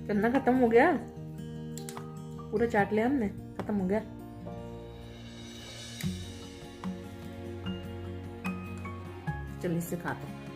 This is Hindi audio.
चन्ना खत्म हो गया, पूरा चाट लिया हमने, खत्म हो गया। चल इससे खाता हूँ।